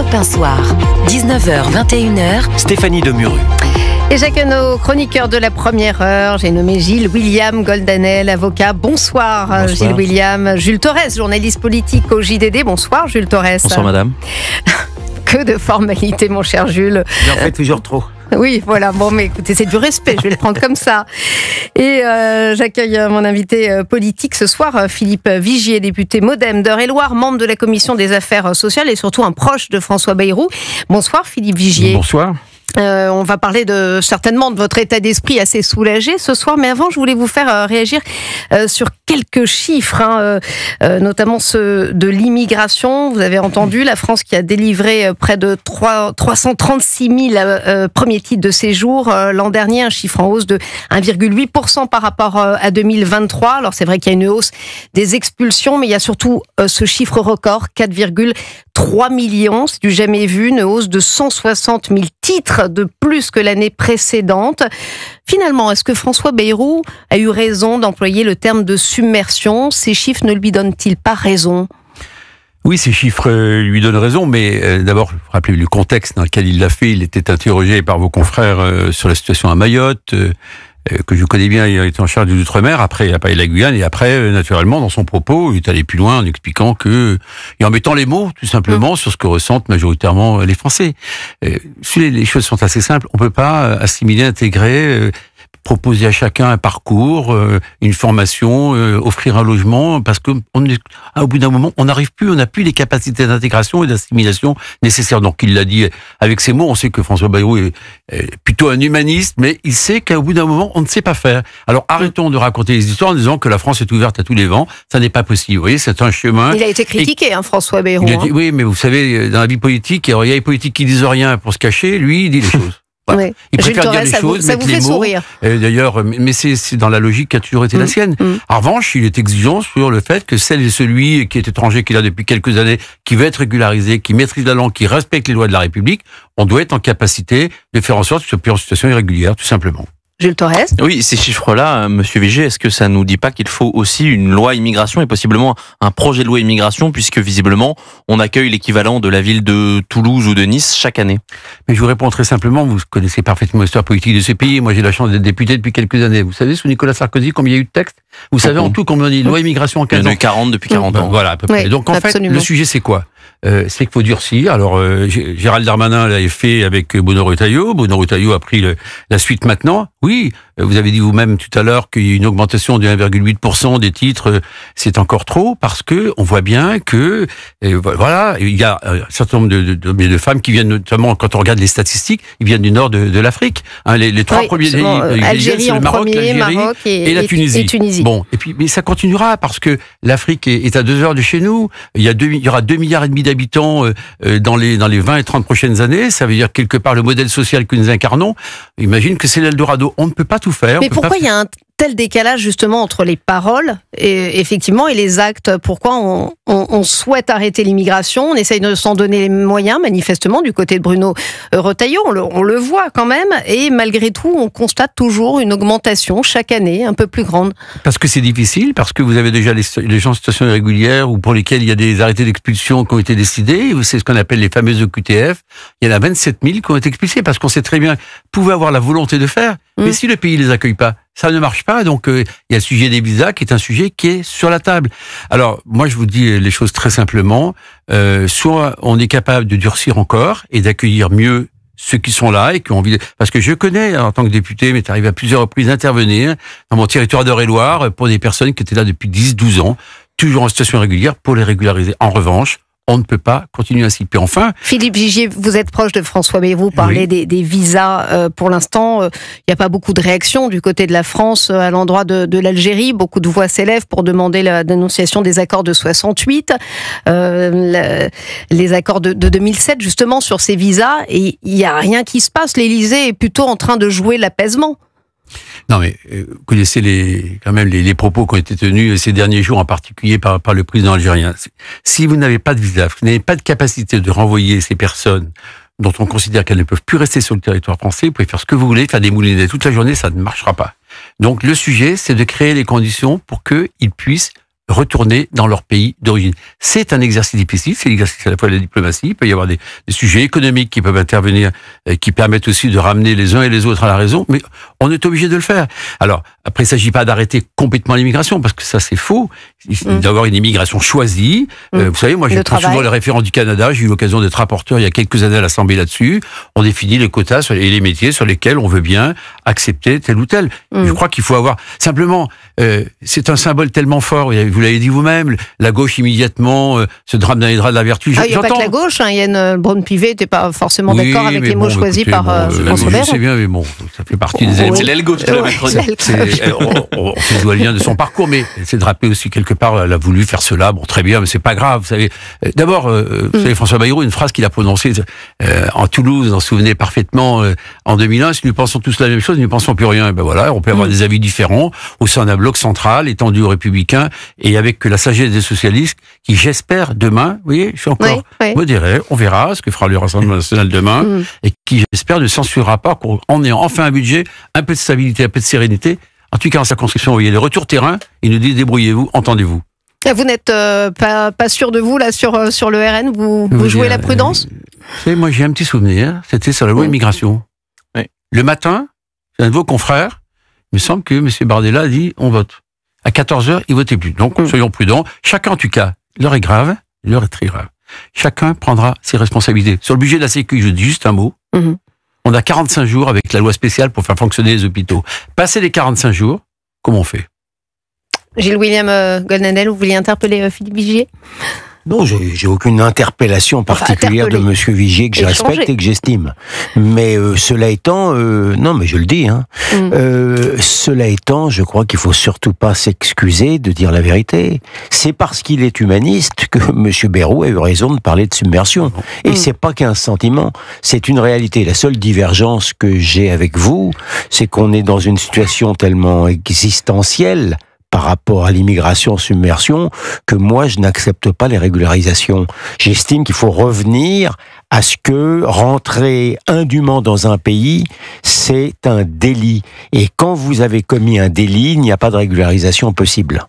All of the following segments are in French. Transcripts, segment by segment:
Europe 1 Soir, 19h-21h, Stéphanie Demuru. Et chacun de nos chroniqueurs de la première heure, j'ai nommé Gilles William Goldanel, avocat. Bonsoir. Gilles William. Jules Torres, journaliste politique au JDD. Bonsoir Jules Torres. Bonsoir madame. Que de formalités mon cher Jules. J'en fais toujours trop. Oui, voilà. Bon, mais écoutez, c'est du respect. Je vais le prendre comme ça. Et j'accueille mon invité politique ce soir, Philippe Vigier, député MoDem d'Eure-et-Loir, membre de la commission des affaires sociales et surtout un proche de François Bayrou. Bonsoir Philippe Vigier. Bonsoir. On va parler certainement de votre état d'esprit assez soulagé ce soir, mais avant je voulais vous faire réagir sur quelques chiffres, notamment ceux de l'immigration. Vous avez entendu la France qui a délivré près de 336 000 premiers titres de séjour l'an dernier, un chiffre en hausse de 1,8% par rapport à 2023. Alors c'est vrai qu'il y a une hausse des expulsions, mais il y a surtout ce chiffre record, 4,3 millions, c'est du jamais vu, une hausse de 160 000 titres de plus que l'année précédente. Finalement, est-ce que François Bayrou a eu raison d'employer le terme de submersion ? Ces chiffres ne lui donnent-ils pas raison ? Oui, ces chiffres lui donnent raison, mais d'abord, rappelez le contexte dans lequel il l'a fait. Il était interrogé par vos confrères sur la situation à Mayotte, que je connais bien, il était en charge de l'outre-mer, après il a parlé de la Guyane, et après, naturellement, dans son propos, il est allé plus loin en expliquant et en mettant les mots, tout simplement, sur ce que ressentent majoritairement les Français. Les choses sont assez simples, on peut pas assimiler, intégrer, proposer à chacun un parcours, une formation, offrir un logement, parce que au bout d'un moment, on n'arrive plus, on n'a plus les capacités d'intégration et d'assimilation nécessaires. Donc il l'a dit avec ses mots, on sait que François Bayrou est plutôt un humaniste, mais il sait qu'au bout d'un moment, on ne sait pas faire. Alors arrêtons de raconter les histoires en disant que la France est ouverte à tous les vents, ça n'est pas possible. Vous voyez, c'est un chemin. Il a été critiqué, François Bayrou. Oui, mais vous savez, dans la vie politique, il y a les politiques qui disent rien pour se cacher, lui, il dit les choses. Voilà. Oui. Il préfère dire les choses, mettre les mots. Sourire. D'ailleurs, mais c'est dans la logique qui a toujours été la sienne. En revanche, il est exigeant sur le fait que celle et celui qui est étranger, qui est là depuis quelques années, qui veut être régularisé, qui maîtrise la langue, qui respecte les lois de la République, on doit être en capacité de faire en sorte qu'il soit plus en situation irrégulière, tout simplement. Jules Torres. Oui, ces chiffres-là, Monsieur Vigier, est-ce que ça nous dit pas qu'il faut aussi une loi immigration et possiblement un projet de loi immigration, puisque visiblement, on accueille l'équivalent de la ville de Toulouse ou de Nice chaque année? Mais je vous réponds très simplement, vous connaissez parfaitement l'histoire politique de ce pays. Moi, j'ai la chance d'être député depuis quelques années. Vous savez, sous Nicolas Sarkozy, combien il y a eu de textes? Vous savez en tout combien on dit loi immigration en 15 ans? Il y en a eu 40 depuis 40 ans. Voilà, à peu près. Oui, donc en absolument. fait, le sujet c'est quoi? C'est qu'il faut durcir. Alors, Gérald Darmanin l'avait fait avec Bruno Retailleau. Bruno Retailleau a pris la suite maintenant. Oui, vous avez dit vous-même tout à l'heure qu'il y a une augmentation de 1,8% des titres. C'est encore trop parce que on voit bien que, voilà, il y a un certain nombre de femmes qui viennent, notamment quand on regarde les statistiques, ils viennent du nord de l'Afrique. Hein, les trois premiers pays, Algérie c'est le Maroc, Maroc et la Tunisie. Bon, et puis mais ça continuera parce que l'Afrique est à 2 heures de chez nous. Il y aura 2,5 milliards d'habitants dans les 20 et 30 prochaines années. Ça veut dire quelque part le modèle social que nous incarnons. Imagine que c'est l'Eldorado. On ne peut pas tout faire. Mais pourquoi il y a un tel décalage justement entre les paroles et les actes? Pourquoi on souhaite arrêter l'immigration? On essaye de s'en donner les moyens, manifestement, du côté de Bruno Retailleau. On le voit quand même. Et malgré tout, on constate toujours une augmentation chaque année, un peu plus grande. Parce que c'est difficile, parce que vous avez déjà les gens en situation irrégulière ou pour lesquels il y a des arrêtés d'expulsion qui ont été décidés. C'est ce qu'on appelle les fameuses OQTF. Il y en a 27 000 qui ont été expulsés parce qu'on sait très bien, pouvait avoir la volonté de faire. Mais si le pays les accueille pas, ça ne marche pas. Donc, il y a le sujet des visas qui est un sujet qui est sur la table. Alors, moi, je vous dis les choses très simplement. Soit on est capable de durcir encore et d'accueillir mieux ceux qui sont là et qui ont envie de... Parce que je connais, en tant que député, m'est arrivé à plusieurs reprises d'intervenir dans mon territoire d'Eure-et-Loir pour des personnes qui étaient là depuis 10-12 ans, toujours en situation irrégulière, pour les régulariser. En revanche, on ne peut pas continuer ainsi. Puis enfin... Philippe Vigier, vous êtes proche de François Bayrou, vous parlez des visas. Pour l'instant, il n'y a pas beaucoup de réactions du côté de la France à l'endroit de l'Algérie. Beaucoup de voix s'élèvent pour demander la dénonciation des accords de 68, les accords de 2007, justement, sur ces visas. Et il n'y a rien qui se passe. L'Élysée est plutôt en train de jouer l'apaisement. Non, mais vous connaissez quand même les propos qui ont été tenus ces derniers jours, en particulier par le président algérien. Si vous n'avez pas de visa, vous n'avez pas de capacité de renvoyer ces personnes dont on considère qu'elles ne peuvent plus rester sur le territoire français, vous pouvez faire ce que vous voulez, faire des moulinets toute la journée, ça ne marchera pas. Donc le sujet, c'est de créer les conditions pour qu'ils puissent retourner dans leur pays d'origine. C'est un exercice difficile, c'est l'exercice à la fois de la diplomatie, il peut y avoir des sujets économiques qui peuvent intervenir, qui permettent aussi de ramener les uns et les autres à la raison, mais on est obligé de le faire. Alors, après, il ne s'agit pas d'arrêter complètement l'immigration, parce que ça, c'est faux. Il d'avoir une immigration choisie. Vous savez, moi, je prends souvent le référent du Canada, j'ai eu l'occasion d'être rapporteur il y a quelques années à l'Assemblée là-dessus. On définit les quotas et les métiers sur lesquels on veut bien accepter tel ou tel. Je crois qu'il faut avoir... Simplement, c'est un symbole tellement fort, vous l'avez dit vous-même, la gauche immédiatement se drame dans les draps de la vertu. Il n'y a pas que la gauche, hein, Yann Braun-Pivet n'était pas forcément d'accord avec les mots choisis par François Bayrou. Je sais bien, mais bon, ça fait partie des... C'est l'aile gauche de la Macronie. On fait le lien de son parcours, mais c'est de rappeler aussi quelque part, elle a voulu faire cela, bon très bien, mais c'est pas grave, vous savez. D'abord, vous savez, François Bayrou, une phrase qu'il a prononcée en Toulouse, vous en souvenez parfaitement, en 2001, si nous pensons tous la même chose, nous ne pensons plus rien. Et ben voilà, on peut avoir des avis différents au sein d'un bloc central, étendu aux républicains, et avec la sagesse des socialistes, qui j'espère demain, vous voyez, je suis encore modéré, on verra ce que fera le Rassemblement national demain, et qui j'espère ne censurera pas en ayant enfin un budget, un peu de stabilité, un peu de sérénité. En tout cas, en circonscription, vous voyez les retours terrain, ils nous disent débrouillez-vous, entendez-vous. Vous n'êtes pas sûr de vous là sur le RN, vous jouez la prudence? Vous savez, moi j'ai un petit souvenir, c'était sur la loi immigration. Le matin, un de vos confrères, il me semble que M. Bardella a dit on vote. À 14h, il votait plus. Donc soyons prudents. Chacun, en tout cas, l'heure est grave, l'heure est très grave. Chacun prendra ses responsabilités. Sur le budget de la Sécu, je dis juste un mot. On a 45 jours avec la loi spéciale pour faire fonctionner les hôpitaux. Passer les 45 jours, comment on fait? Gilles William Goldnadel, vous vouliez interpeller Philippe Vigier? Non, j'ai aucune interpellation particulière de Monsieur Vigier que je respecte et que j'estime. Mais cela étant, non, mais je le dis, cela étant, je crois qu'il faut surtout pas s'excuser de dire la vérité. C'est parce qu'il est humaniste que Monsieur Bayrou a eu raison de parler de submersion. Et c'est pas qu'un sentiment, c'est une réalité. La seule divergence que j'ai avec vous, c'est qu'on est dans une situation tellement existentielle par rapport à l'immigration-submersion, que moi, je n'accepte pas les régularisations. J'estime qu'il faut revenir à ce que rentrer indûment dans un pays, c'est un délit. Et quand vous avez commis un délit, il n'y a pas de régularisation possible.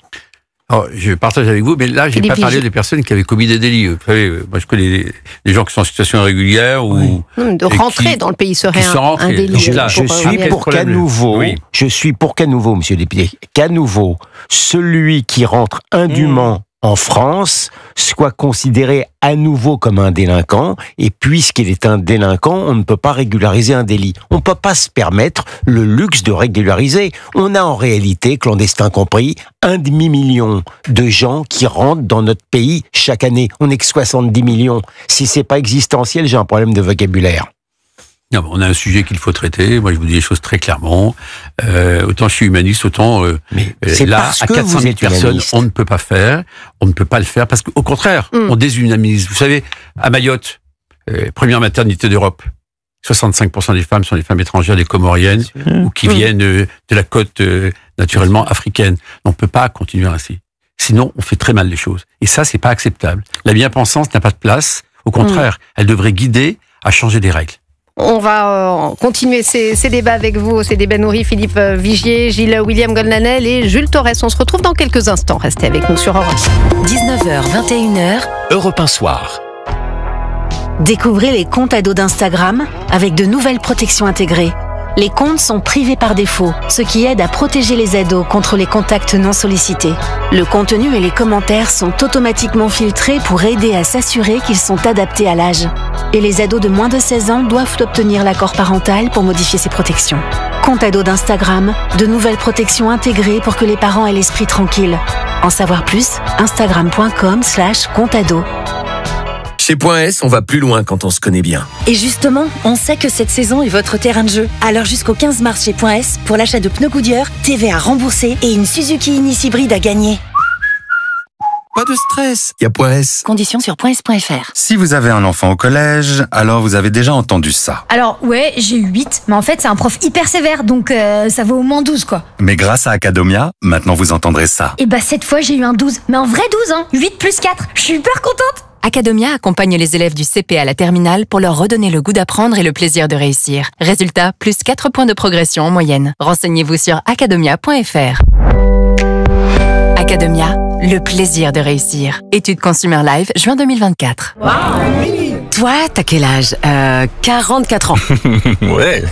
Alors, je partage avec vous, mais là, je n'ai pas parlé des personnes qui avaient commis des délits. Vous savez, moi, je connais des gens qui sont en situation irrégulière ou... De rentrer dans le pays serait un délit. Je suis pour qu'à nouveau, monsieur le député, qu'à nouveau, celui qui rentre indûment en France soit considéré à nouveau comme un délinquant, et puisqu'il est un délinquant, on ne peut pas régulariser un délit. On ne peut pas se permettre le luxe de régulariser. On a en réalité, clandestins compris, 1,5 million de gens qui rentrent dans notre pays chaque année. On n'est que 70 millions. Si c'est pas existentiel, j'ai un problème de vocabulaire. Non, on a un sujet qu'il faut traiter. Moi, je vous dis les choses très clairement. Autant je suis humaniste, autant là, à 400 000 personnes, on ne peut pas faire. On ne peut pas le faire parce qu'au contraire, on déshumanise. Vous savez, à Mayotte, première maternité d'Europe, 65% des femmes sont des femmes étrangères, des Comoriennes, ou qui viennent de la côte naturellement africaine. On ne peut pas continuer ainsi. Sinon, on fait très mal les choses. Et ça, c'est pas acceptable. La bien-pensance n'a pas de place. Au contraire, elle devrait guider à changer des règles. On va continuer ces débats avec vous, ces débats nourris, Philippe Vigier, Gilles William Goldnadel et Jules Torres. On se retrouve dans quelques instants. Restez avec nous sur Europe 19h, 21h, Europe 1 Soir. Découvrez les comptes ados d'Instagram avec de nouvelles protections intégrées. Les comptes sont privés par défaut, ce qui aide à protéger les ados contre les contacts non sollicités. Le contenu et les commentaires sont automatiquement filtrés pour aider à s'assurer qu'ils sont adaptés à l'âge. Et les ados de moins de 16 ans doivent obtenir l'accord parental pour modifier ces protections. Compte ados d'Instagram, de nouvelles protections intégrées pour que les parents aient l'esprit tranquille. En savoir plus, instagram.com/compteado. Chez Point S, on va plus loin quand on se connaît bien. Et justement, on sait que cette saison est votre terrain de jeu. Alors jusqu'au 15 mars chez Point S, pour l'achat de pneus Goodyear, TVA remboursée et une Suzuki Ignis hybride à gagner. Pas de stress, il y a Point S. Conditions sur points.s.fr. Si vous avez un enfant au collège, alors vous avez déjà entendu ça. Alors ouais, j'ai eu 8, mais en fait c'est un prof hyper sévère, donc ça vaut au moins 12 quoi. Mais grâce à Academia, maintenant vous entendrez ça. Et cette fois j'ai eu un 12, mais un vrai 12 hein, 8 plus 4, je suis hyper contente. Academia accompagne les élèves du CP à la terminale pour leur redonner le goût d'apprendre et le plaisir de réussir. Résultat, plus 4 points de progression en moyenne. Renseignez-vous sur academia.fr. Academia, le plaisir de réussir. Étude Consumer Live, juin 2024. Wow. Toi, t'as quel âge 44 ans. Ouais.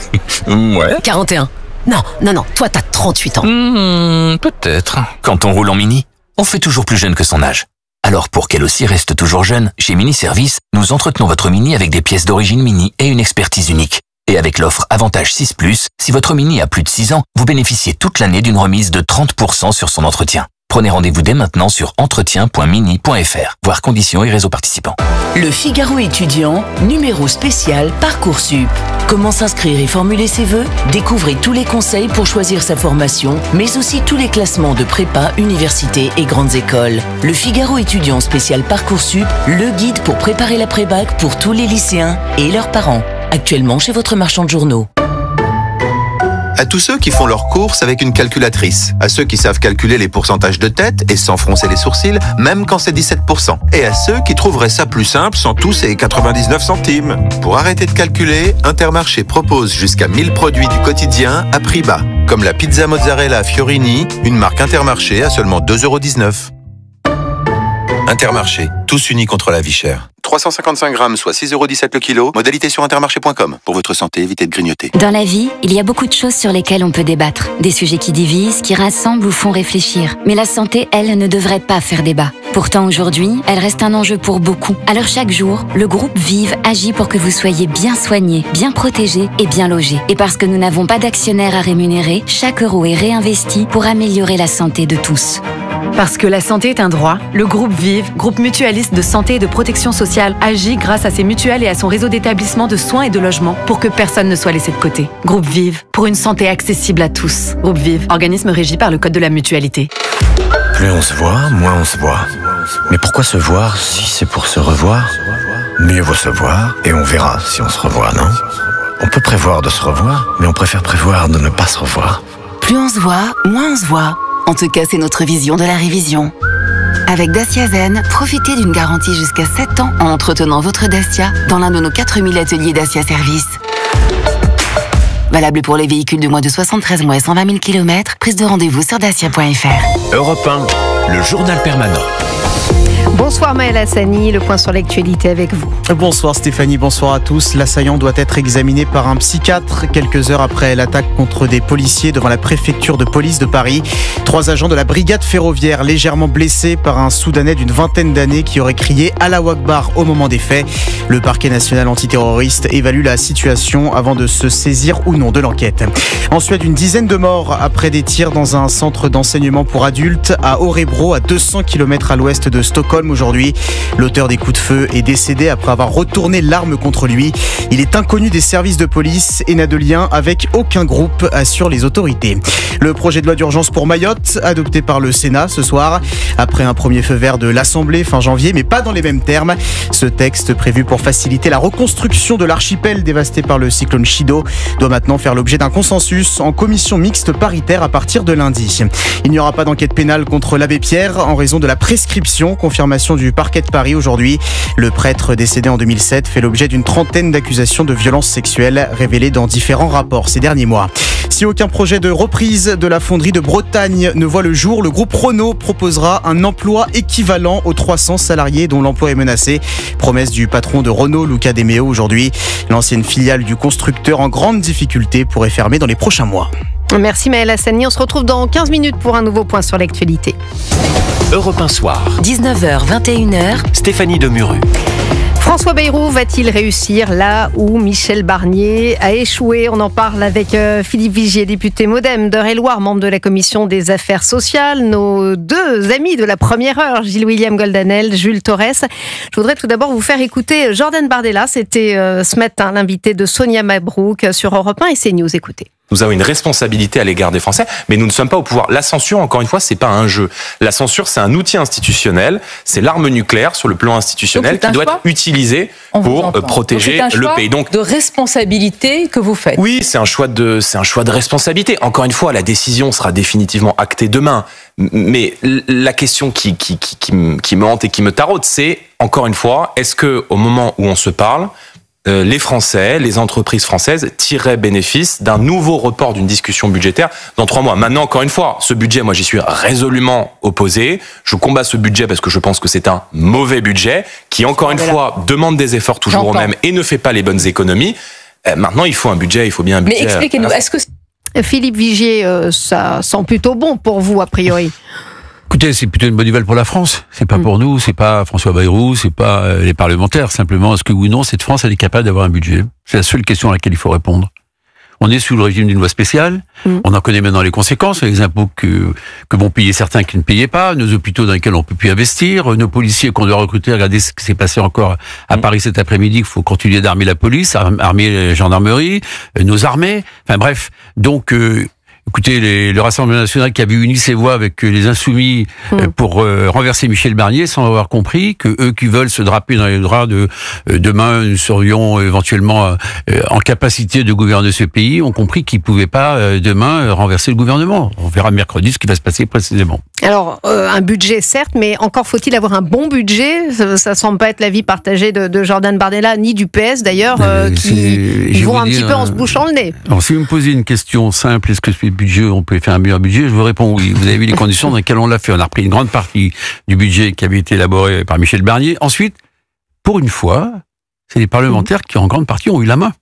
41. Non, toi t'as 38 ans. Peut-être. Quand on roule en Mini, on fait toujours plus jeune que son âge. Alors pour qu'elle aussi reste toujours jeune, chez Mini Service, nous entretenons votre Mini avec des pièces d'origine Mini et une expertise unique. Et avec l'offre Avantage 6+, si votre Mini a plus de 6 ans, vous bénéficiez toute l'année d'une remise de 30% sur son entretien. Prenez rendez-vous dès maintenant sur entretien.mini.fr. Voir conditions et réseaux participants. Le Figaro étudiant, numéro spécial Parcoursup. Comment s'inscrire et formuler ses vœux? Découvrez tous les conseils pour choisir sa formation, mais aussi tous les classements de prépa, universités et grandes écoles. Le Figaro étudiant spécial Parcoursup, le guide pour préparer l'après-bac pour tous les lycéens et leurs parents. Actuellement chez votre marchand de journaux. À tous ceux qui font leurs courses avec une calculatrice, à ceux qui savent calculer les pourcentages de tête et sans froncer les sourcils, même quand c'est 17%, et à ceux qui trouveraient ça plus simple sans tous ces 99 centimes. Pour arrêter de calculer, Intermarché propose jusqu'à 1000 produits du quotidien à prix bas, comme la pizza mozzarella Fiorini, une marque Intermarché à seulement 2,19 €. Intermarché, tous unis contre la vie chère. 355 grammes, soit 6,17 € le kilo. Modalité sur intermarché.com. Pour votre santé, évitez de grignoter. Dans la vie, il y a beaucoup de choses sur lesquelles on peut débattre. Des sujets qui divisent, qui rassemblent ou font réfléchir. Mais la santé, elle, ne devrait pas faire débat. Pourtant, aujourd'hui, elle reste un enjeu pour beaucoup. Alors chaque jour, le groupe Vive agit pour que vous soyez bien soignés, bien protégés et bien logés. Et parce que nous n'avons pas d'actionnaires à rémunérer, chaque euro est réinvesti pour améliorer la santé de tous. Parce que la santé est un droit, le groupe Vive, groupe mutualiste de santé et de protection sociale, agit grâce à ses mutuelles et à son réseau d'établissements de soins et de logement pour que personne ne soit laissé de côté. Groupe Vive, pour une santé accessible à tous. Groupe Vive, organisme régi par le Code de la mutualité. Plus on se voit, moins on se voit. Mais pourquoi se voir si c'est pour se revoir? Mieux vaut se voir et on verra si on se revoit, non? On peut prévoir de se revoir, mais on préfère prévoir de ne pas se revoir. Plus on se voit, moins on se voit. En tout cas, c'est notre vision de la révision. Avec Dacia Zen, profitez d'une garantie jusqu'à 7 ans en entretenant votre Dacia dans l'un de nos 4000 ateliers Dacia Service. Valable pour les véhicules de moins de 73 mois et 120 000 km. Prise de rendez-vous sur dacia.fr. Europe 1, le journal permanent. Bonsoir Maël Hassani, le point sur l'actualité avec vous. Bonsoir Stéphanie, bonsoir à tous. L'assaillant doit être examiné par un psychiatre quelques heures après l'attaque contre des policiers devant la préfecture de police de Paris. 3 agents de la brigade ferroviaire légèrement blessés par un Soudanais d'une vingtaine d'années qui aurait crié Allahu Akbar au moment des faits. Le parquet national antiterroriste évalue la situation avant de se saisir ou non de l'enquête. En Suède, une dizaine de morts après des tirs dans un centre d'enseignement pour adultes à Örebro, à 200 km à l'ouest de Stockholm aujourd'hui. L'auteur des coups de feu est décédé après avoir retourné l'arme contre lui. Il est inconnu des services de police et n'a de lien avec aucun groupe, assurent les autorités. Le projet de loi d'urgence pour Mayotte, adopté par le Sénat ce soir, après un premier feu vert de l'Assemblée fin janvier, mais pas dans les mêmes termes. Ce texte, prévu pour faciliter la reconstruction de l'archipel dévasté par le cyclone Chido, doit maintenant faire l'objet d'un consensus en commission mixte paritaire à partir de lundi. Il n'y aura pas d'enquête pénale contre l'abbé Pierre en raison de la prescription, confirmation du parquet de Paris aujourd'hui. Le prêtre décédé en 2007 fait l'objet d'une trentaine d'accusations de violences sexuelles révélées dans différents rapports ces derniers mois. Si aucun projet de reprise de la fonderie de Bretagne ne voit le jour, le groupe Renault proposera un emploi équivalent aux 300 salariés dont l'emploi est menacé. Promesse du patron de Renault, Luca De Meo, aujourd'hui. L'ancienne filiale du constructeur en grande difficulté pourrait fermer dans les prochains mois. Merci Maël Hassani, on se retrouve dans 15 minutes pour un nouveau point sur l'actualité. Europe 1 Soir. 19h, 21h. Stéphanie Demuru. François Bayrou va-t-il réussir là où Michel Barnier a échoué? On en parle avec Philippe Vigier, député Modem d'Eure-et-Loire, membre de la commission des affaires sociales. Nos deux amis de la première heure, Gilles-William Goldanel, Jules Torres. Je voudrais tout d'abord vous faire écouter Jordan Bardella. C'était ce matin l'invité de Sonia Mabrouk sur Europe 1 et CNews. Écoutez. Nous avons une responsabilité à l'égard des Français, mais nous ne sommes pas au pouvoir. La censure, encore une fois, c'est pas un jeu. La censure, c'est un outil institutionnel, c'est l'arme nucléaire sur le plan institutionnel qui doit être utilisée pour protéger le pays. Donc, de responsabilité que vous faites. Oui, c'est un choix de responsabilité. Encore une fois, la décision sera définitivement actée demain. Mais la question qui me hante et qui me taraude, c'est, encore une fois, est-ce que au moment où on se parle, les Français, les entreprises françaises tireraient bénéfice d'un nouveau report d'une discussion budgétaire dans 3 mois. Maintenant, encore une fois, ce budget, moi j'y suis résolument opposé. Je combats ce budget parce que je pense que c'est un mauvais budget qui, encore une fois, demande des efforts toujours aux mêmes et ne fait pas les bonnes économies. Maintenant, il faut un budget, il faut bien un budget. Mais expliquez-nous, est-ce que... Philippe Vigier, ça sent plutôt bon pour vous, a priori? Écoutez, c'est plutôt une bonne nouvelle pour la France. C'est pas pour nous, c'est pas François Bayrou, c'est pas les parlementaires. Simplement, est-ce que oui ou non, cette France, elle est capable d'avoir un budget? C'est la seule question à laquelle il faut répondre. On est sous le régime d'une loi spéciale. On en connaît maintenant les conséquences, les impôts que vont payer certains qui ne payaient pas, nos hôpitaux dans lesquels on peut plus investir, nos policiers qu'on doit recruter. Regardez ce qui s'est passé encore à Paris cet après-midi, qu'il faut continuer d'armer la police, armer la gendarmerie, nos armées. Enfin bref, donc... Écoutez, le Rassemblement national qui avait uni ses voix avec les Insoumis pour renverser Michel Barnier, sans avoir compris que eux qui veulent se draper dans les draps de demain, nous serions éventuellement en capacité de gouverner ce pays, ont compris qu'ils pouvaient pas demain renverser le gouvernement. On verra mercredi ce qui va se passer précisément. Alors, un budget certes, mais encore faut-il avoir un bon budget. Ça semble pas être l'avis partagé de Jordan Bardella, ni du PS d'ailleurs, qui vont un petit peu en se bouchant le nez. Alors, si vous me posez une question simple, est-ce que ce budget, on peut faire un meilleur budget? Je vous réponds oui. Vous avez vu les conditions dans lesquelles on l'a fait. On a repris une grande partie du budget qui avait été élaboré par Michel Barnier. Ensuite, pour une fois, c'est les parlementaires qui en grande partie ont eu la main.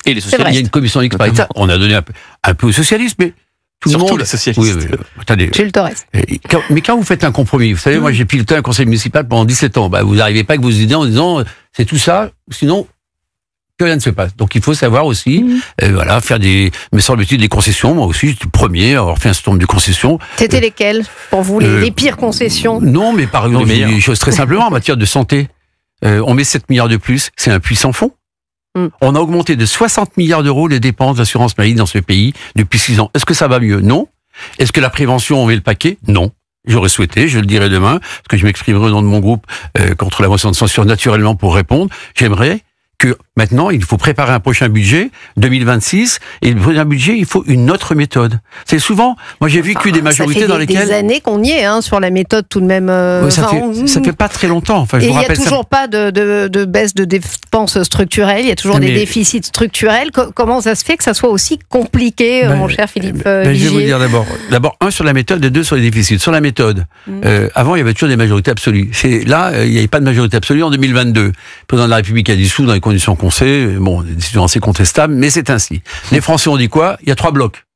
Et les socialistes. Il y a une commission mixte paritaire. On a donné un peu aux socialistes, mais tout surtout le monde. Les socialistes. Oui, attendez. Gilles Torres. Mais quand vous faites un compromis, vous savez, moi j'ai piloté un conseil municipal pendant 17 ans. Vous n'arrivez pas avec vos idées en disant c'est tout ça, sinon que rien ne se passe. Donc il faut savoir aussi, voilà, faire me semble-t-il, des concessions. Moi aussi, j'étais le premier à avoir fait un certain nombre de concessions. C'était lesquelles, pour vous, les pires concessions? Non, mais par exemple, des choses très simplement en matière de santé. On met 7 milliards de plus, c'est un puits sans fond. On a augmenté de 60 milliards d'euros les dépenses d'assurance maladie dans ce pays depuis 6 ans. Est-ce que ça va mieux? Non. Est-ce que la prévention, on met le paquet? Non. J'aurais souhaité, je le dirai demain, parce que je m'exprimerai au nom de mon groupe contre la motion de censure naturellement pour répondre. J'aimerais que maintenant, il faut préparer un prochain budget, 2026, et le prochain budget, il faut une autre méthode. C'est souvent, moi j'ai vécu des majorités dans lesquelles... Ça fait des années qu'on y est, sur la méthode tout de même... Oui, ça fait pas très longtemps. Enfin, et il n'y a toujours pas de baisse de dépenses structurelles, il y a toujours des déficits structurels. Comment ça se fait que ça soit aussi compliqué, mon cher Philippe Vigier? Je vais vous dire d'abord, un sur la méthode et deux sur les déficits. Sur la méthode, avant il y avait toujours des majorités absolues. Là, il n'y avait pas de majorité absolue en 2022. Le président de la République a dissous dans les conditions qu'on sait, des décisions assez contestables, mais c'est ainsi. Les Français ont dit quoi? Il y a 3 blocs.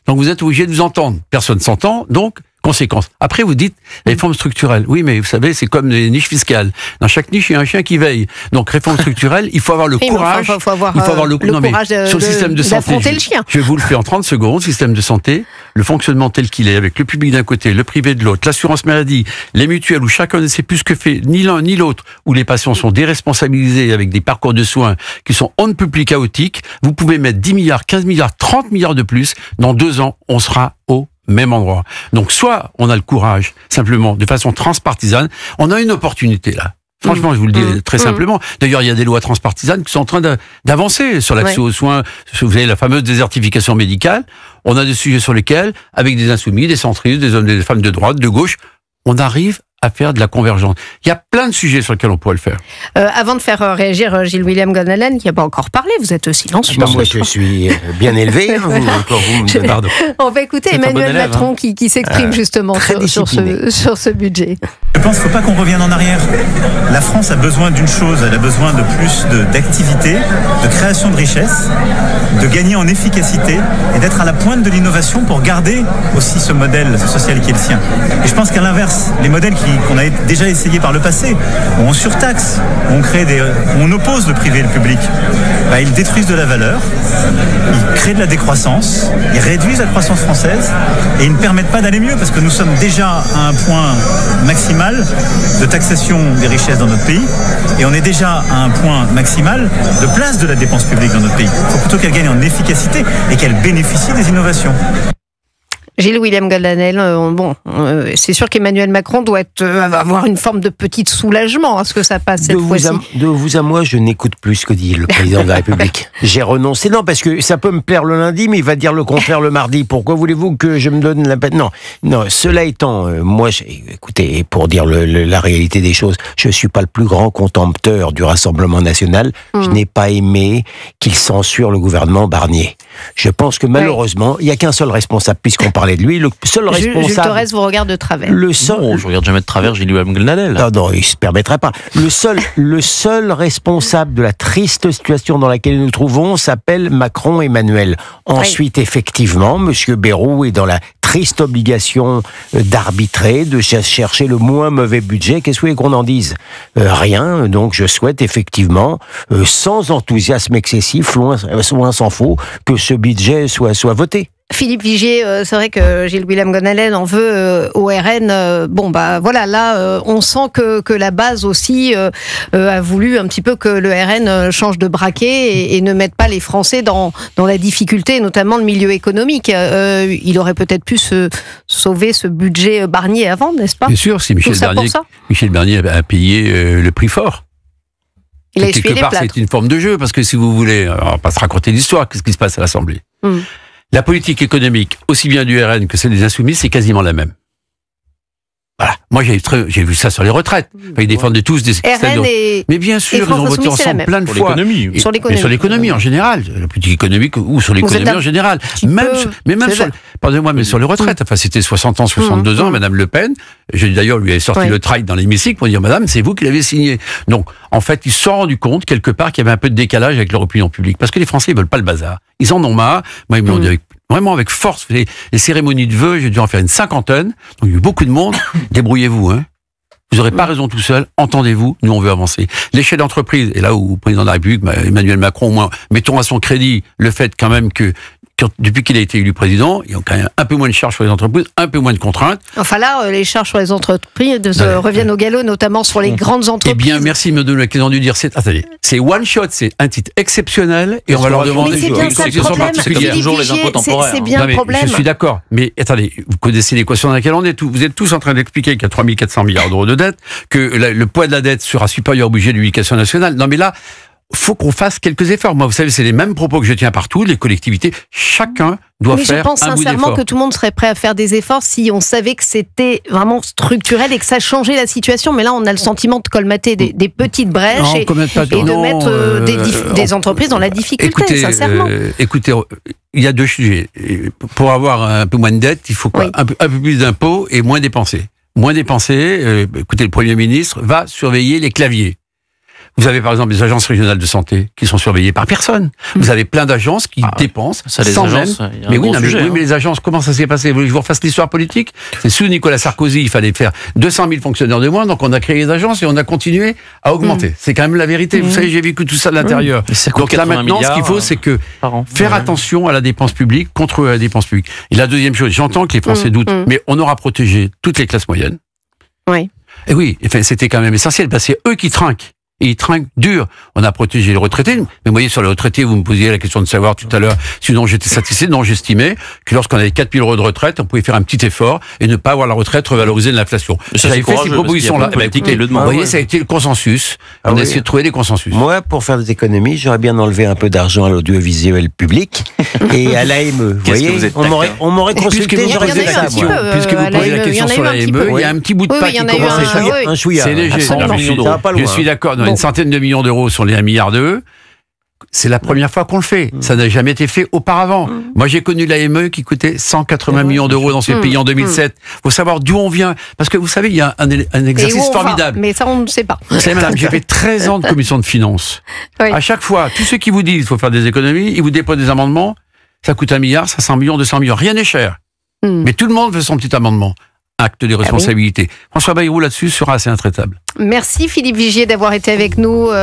Donc vous êtes obligés de vous entendre. Personne s'entend, donc conséquence. Après vous dites réforme structurelle. Oui, mais vous savez, c'est comme les niches fiscales. Dans chaque niche, il y a un chien qui veille. Donc réforme structurelle, il faut avoir le courage. Il faut avoir le courage sur le système de santé. Le chien. Je vous le fais en 30 secondes. Système de santé, le fonctionnement tel qu'il est, avec le public d'un côté, le privé de l'autre, l'assurance maladie, les mutuelles où chacun ne sait plus ce que fait ni l'un ni l'autre, où les patients sont déresponsabilisés avec des parcours de soins qui sont on ne peut plus chaotiques. Vous pouvez mettre 10 milliards, 15 milliards, 30 milliards de plus. Dans 2 ans, on sera au même endroit. Donc soit on a le courage, simplement, de façon transpartisane, on a une opportunité là. Franchement, je vous le dis très simplement. D'ailleurs, il y a des lois transpartisanes qui sont en train d'avancer sur l'accès aux soins. Vous avez la fameuse désertification médicale. On a des sujets sur lesquels, avec des insoumis, des centristes, des hommes et des femmes de droite, de gauche, on arrive à faire de la convergence. Il y a plein de sujets sur lesquels on pourrait le faire. Avant de faire réagir Gilles-William Gonalen, qui n'a pas encore parlé, vous êtes silencieux. Moi, je suis bien élevé. Pardon. On va écouter Emmanuel Macron qui s'exprime justement sur ce budget. Je pense qu'il ne faut pas qu'on revienne en arrière. La France a besoin d'une chose, elle a besoin de plus d'activité, de création de richesse, de gagner en efficacité et d'être à la pointe de l'innovation pour garder aussi ce modèle social qui est le sien. Et je pense qu'à l'inverse, les modèles qu'on a déjà essayé par le passé, où on surtaxe, où on oppose le privé et le public, ils détruisent de la valeur, ils créent de la décroissance, ils réduisent la croissance française et ils ne permettent pas d'aller mieux parce que nous sommes déjà à un point maximal de taxation des richesses dans notre pays et on est déjà à un point maximal de place de la dépense publique dans notre pays. Il faut plutôt qu'elle gagne en efficacité et qu'elle bénéficie des innovations. Gilles William Goldanel, c'est sûr qu'Emmanuel Macron doit avoir une forme de petit soulagement à ce que ça passe cette fois-ci. De vous à moi, je n'écoute plus ce que dit le président de la République. J'ai renoncé. Non, parce que ça peut me plaire le lundi, mais il va dire le contraire le mardi. Pourquoi voulez-vous que je me donne la peine ? Non. Cela étant, moi, écoutez, pour dire la réalité des choses, je suis pas le plus grand contempteur du Rassemblement national. Je n'ai pas aimé qu'il censure le gouvernement Barnier. Je pense que malheureusement, il n'y a qu'un seul responsable, puisqu'on parlait de lui, le seul responsable... Jules Torres vous regarde de travers. Non, je regarde jamais de travers Gilles Goldanel. Non, il ne se permettrait pas. Le seul responsable de la triste situation dans laquelle nous nous trouvons s'appelle Macron Emmanuel. Ensuite, effectivement, M. Bayrou est dans la triste obligation d'arbitrer, de chercher le moins mauvais budget. Qu'est-ce que vous voulez qu'on en dise ? Rien. Donc, je souhaite effectivement, sans enthousiasme excessif, loin s'en faut, que ce budget soit voté. Philippe Vigier, c'est vrai que Gilles William Goldanel en veut au RN. On sent que la base aussi a voulu un petit peu que le RN change de braquet et ne mette pas les Français dans la difficulté, notamment le milieu économique. Il aurait peut-être pu se sauver ce budget Barnier avant, n'est-ce pas ? Bien sûr, c'est Michel Barnier a payé le prix fort. Il a essuyé les plâtres. C'est une forme de jeu, parce que si vous voulez, on va pas se raconter l'histoire, qu'est-ce qui se passe à l'Assemblée ? La politique économique, aussi bien du RN que celle des Insoumis, c'est quasiment la même. Voilà. Moi, j'ai vu ça sur les retraites. Ils défendent tous des... Mais bien sûr, ils ont voté ensemble plein de fois. Sur l'économie. Sur l'économie en général. La politique économique ou sur l'économie en général. Même sur les retraites. Enfin, c'était 60 ans, 62 ans, Madame Le Pen. D'ailleurs, lui avait sorti le tract dans l'hémicycle pour dire, Madame, c'est vous qui l'avez signé. Donc, en fait, ils se sont rendus compte, quelque part, qu'il y avait un peu de décalage avec leur opinion publique. Parce que les Français, ils veulent pas le bazar. Ils en ont marre. Moi, ils me l'ont dit vraiment avec force. Les cérémonies de vœux, j'ai dû en faire une 50aine. Donc, il y a eu beaucoup de monde. Débrouillez-vous, hein. Vous n'aurez pas raison tout seul. Entendez-vous. Nous, on veut avancer. L'échelle d'entreprise, et là où le président de la République, Emmanuel Macron, au moins, mettons à son crédit le fait quand même que depuis qu'il a été élu président, il y a quand même un peu moins de charges sur les entreprises, un peu moins de contraintes. Enfin là, les charges sur les entreprises reviennent au galop, notamment sur les grandes entreprises. Eh bien, merci de me donner l'occasion de dire, c'est one shot, c'est un titre exceptionnel, et on va leur demander une condition particulière. Toujours les impôts temporaires. C'est bien le problème. Je suis d'accord, mais attendez, vous connaissez l'équation dans laquelle on est. Vous êtes tous en train d'expliquer qu'il y a 3 400 milliards d'euros de dette, que le poids de la dette sera supérieur au budget de l'éducation nationale. Non mais là, faut qu'on fasse quelques efforts. Moi, vous savez, c'est les mêmes propos que je tiens partout. Les collectivités, chacun doit faire un bout d'effort. Mais je pense sincèrement que tout le monde serait prêt à faire des efforts si on savait que c'était vraiment structurel et que ça changeait la situation. Mais là, on a le sentiment de colmater des petites brèches et de mettre des entreprises dans la difficulté, sincèrement. Écoutez, il y a deux sujets. Pour avoir un peu moins de dette, il faut un peu plus d'impôts et moins dépenser. Moins dépenser, écoutez, le Premier ministre va surveiller les claviers. Vous avez par exemple des agences régionales de santé qui sont surveillées par personne. Vous avez plein d'agences qui dépensent sans même. Mais oui, mais les agences, comment ça s'est passé ? Vous voulez que je vous refasse l'histoire politique ? C'est sous Nicolas Sarkozy, il fallait faire 200 000 fonctionnaires de moins, donc on a créé les agences et on a continué à augmenter. C'est quand même la vérité. Vous savez, j'ai vécu tout ça de l'intérieur. Donc là maintenant, ce qu'il faut, c'est que faire attention à la dépense publique, contrôler la dépense publique. Et la deuxième chose, j'entends que les Français doutent, mais on aura protégé toutes les classes moyennes. Oui. Et oui, enfin, c'était quand même essentiel, parce que c'est eux qui trinquent. Et ils trinquent dur. On a protégé les retraités. Mais vous voyez, sur les retraités, vous me posiez la question de savoir tout à l'heure, sinon j'étais satisfait. Non, j'estimais que lorsqu'on avait 4 000 euros de retraite, on pouvait faire un petit effort et ne pas avoir la retraite revalorisée de l'inflation. J'avais fait ces propositions-là. Vous voyez, ça a été le consensus. On a essayé de trouver des consensus. Moi, pour faire des économies, j'aurais bien enlevé un peu d'argent à l'audiovisuel public et à l'AME. Vous voyez, on m'aurait consulté, j'aurais fait ça. Puisque vous posez la question sur l'AME, il y a un petit bout de pain qui commence à un chouïa. C'est léger. Je suis d'accord. Une centaine de millions d'euros sur les 1 milliard d'euros, c'est la première fois qu'on le fait. Ça n'a jamais été fait auparavant. Moi, j'ai connu l'AME qui coûtait 180 millions d'euros dans ce pays en 2007. Il faut savoir d'où on vient. Parce que vous savez, il y a un exercice formidable. Mais ça, on ne sait pas. Vous savez, madame, j'ai fait 13 ans de commission de finances. Oui. À chaque fois, tous ceux qui vous disent qu'il faut faire des économies, ils vous déposent des amendements. Ça coûte 1 milliard, 500 millions, 200 millions. Rien n'est cher. Mais tout le monde fait son petit amendement. Acte des responsabilités. François Bayrou, là-dessus, sera assez intraitable. Merci Philippe Vigier d'avoir été avec nous.